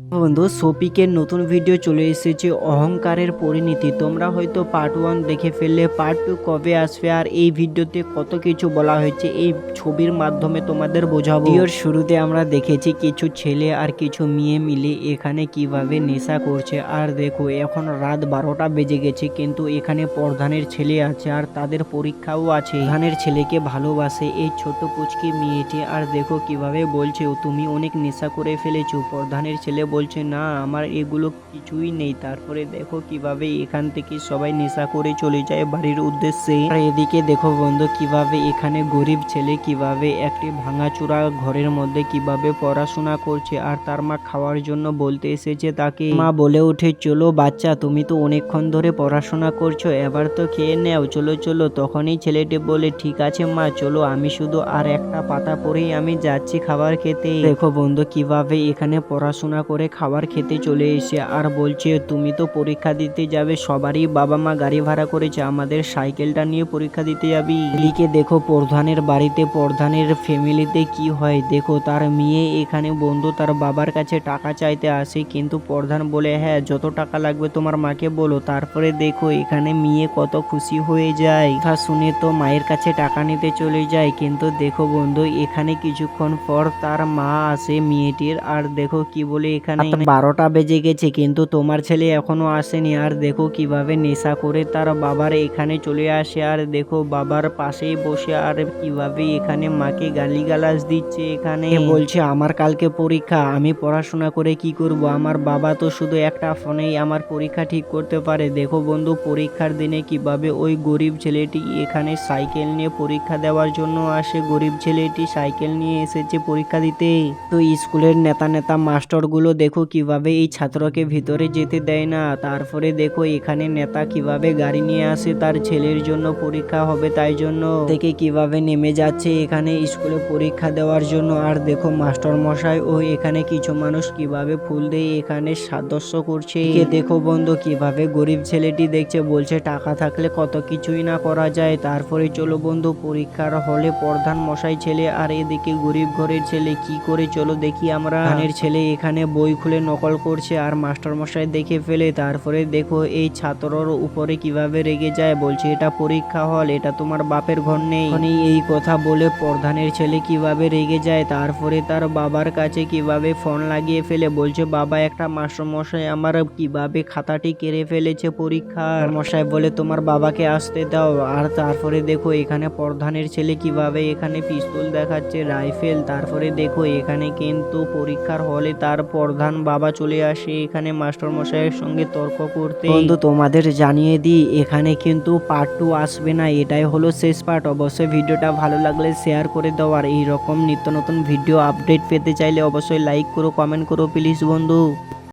বন্ধু শফিকের নতুন ভিডিও চলে এসেছে অহংকারের পরিণতি। তোমরা হয়তো পার্ট 1 দেখে ফেললে, পার্ট 2 কবে আসবে আর এই ভিডিওতে কত কিছু বলা হয়েছে এই ছবির মাধ্যমে তোমাদের বোঝাবো। ভিডিওর শুরুতে আমরা দেখেছি কিছু ছেলে আর কিছু মেয়ে মিলে এখানে কিভাবে নেশা করছে। আর দেখো এখন রাত 12টা বেজে গেছে, কিন্তু এখানে প্রধানের ছেলে আছে আর তাদের পরীক্ষাও আছে। প্রধানের ছেলেকে ভালোবাসে এই ছোট পুচকি মেয়েটি। আর দেখো কিভাবে বলছে তুমি অনেক নেশা করে ফেলেছো। প্রধানের ছেলে বলছে না আমার এগুলো কিছুই নেই। তারপরে দেখো কিভাবে এখান থেকে সবাই নেশা করে চলে যায় বাড়ির উদ্দেশ্যে। আর এদিকে দেখো বন্ধু কিভাবে এখানে গরিব ছেলে কিভাবে একটি ভাঙাচোরা ঘরের মধ্যে কিভাবে পড়াশোনা করছে। আর তার মা খাওয়ার জন্য বলতে এসেছে তাকে। মা বলে ওঠে চলো বাচ্চা, তুমি তো অনেকক্ষণ ধরে পড়াশোনা করছো, এবার তো খেয়ে নেও, চলো চলো। তখনই ছেলেটি বলে ঠিক আছে মা চলো, আমি শুধু আর একটা পাতা পরেই আমি যাচ্ছি খাবার খেতে। দেখো বন্ধু কিভাবে এখানে পড়াশোনা করে খাবার খেতে চলে এসে আর বলছে তুমি তো পরীক্ষা দিতে যাবে, সবারই বাবা মা গাড়ি ভাড়া করেছে, আমাদের সাইকেলটা নিয়ে পরীক্ষা দিতে যাবি। এদিকে দেখো প্রধানের বাড়িতে প্রধানের ফ্যামিলিতে কি হয়। দেখো তার মেয়ে এখানে বন্ধু তার বাবার কাছে টাকা চাইতে আসে, কিন্তু প্রধান বলে হ্যাঁ যত টাকা লাগবে তোমার মাকে বলো। তারপরে দেখো এখানে মেয়ে কত খুশি হয়ে যায়, কথা শুনে তো মায়ের কাছে টাকা নিতে চলে যায়। কিন্তু দেখো বন্ধু এখানে কিছুক্ষণ পর তার মা আসে মেয়েটির। আর দেখো কি বলে এখানে 12টা বেজে গেছে কিন্তু তোমার ছেলে এখনো আসেনি। আর দেখো কিভাবে নেশা করে তার বাবার এখানে চলে আসে। আর দেখো বাবার পাশেই বসে আর কিভাবে এখানে মাকে গালিগালাজ দিচ্ছে। এখানে বলছে আমার কালকে পরীক্ষা, আমি পড়াশোনা করে কি করব, আমার বাবা তো শুধু একটা ফোনেই আমার পরীক্ষা ঠিক করতে পারে। দেখো বন্ধু পরীক্ষার দিনে কিভাবে ওই গরিব ছেলেটি এখানে সাইকেল নিয়ে পরীক্ষা দেওয়ার জন্য আসে। গরিব ছেলেটি সাইকেল নিয়ে এসেছে পরীক্ষা দিতে। তো স্কুলের নেতা মাস্টারগুলো দেখো কিভাবে এই ছাত্রকে ভিতরে যেতে দেয় না। তারপরে দেখো এখানে নেতা কিভাবে গাড়ি নিয়ে আসে তার ছেলের জন্য পরীক্ষা হবে তাই জন্য, থেকে কিভাবে নেমে যাচ্ছে এখানে স্কুলে পরীক্ষা দেওয়ার জন্য। আর দেখো মাস্টার মশাই ও এখানে কিছু মানুষ কিভাবে ফুল দিয়ে এখানে সাদস্য করছে। দেখো বন্ধু কিভাবে গরিব ছেলেটি দেখছে, বলছে টাকা থাকলে কত কিছুই না করা যায়। তারপরে চলো বন্ধু পরীক্ষার হলে প্রধান মশাই ছেলে আর এদিকে গরিব ঘরের ছেলে কি করে চলো দেখি আমরা। ধানের ছেলে এখানে বই খুলে নকল করছে আর মাস্টার মশাই দেখে ফেলে। তারপরে দেখো এই ছাত্রর উপরে কিভাবে রেগে যায়, বলছে এটা পরীক্ষা হল, এটা তোমার বাপের ঘর নেই। এই কথা বলে প্রধানের ছেলে কিভাবে রেগে যায়। তারপরে তার বাবার কাছে কিভাবে ফোন লাগিয়ে ফেলে, বলছে বাবা একটা মাস্টার মশাই আমার কিভাবে খাতাটি কেড়ে ফেলেছে পরীক্ষার। মশাই বলে তোমার বাবাকে আসতে দাও। আর তারপরে দেখো এখানে প্রধানের ছেলে কিভাবে এখানে পিস্তল দেখাচ্ছে, রাইফেল। তারপরে দেখো এখানে কিন্তু পরীক্ষার হলে তার প্রধান বাবা চলে আসে এখানে মাস্টার মশাইয়ের সঙ্গে তর্ক করতে। বন্ধু তোমাদের জানিয়ে দিই এখানে কিন্তু পার্ট 2 আসবে না, এটাই হলো শেষ পার্ট। অবশ্যই ভিডিওটা ভালো লাগলে শেয়ার করে দাও। আর এইরকম নিত্য নতুন ভিডিও আপডেট পেতে চাইলে অবশ্যই লাইক করো, কমেন্ট করো প্লিজ বন্ধু।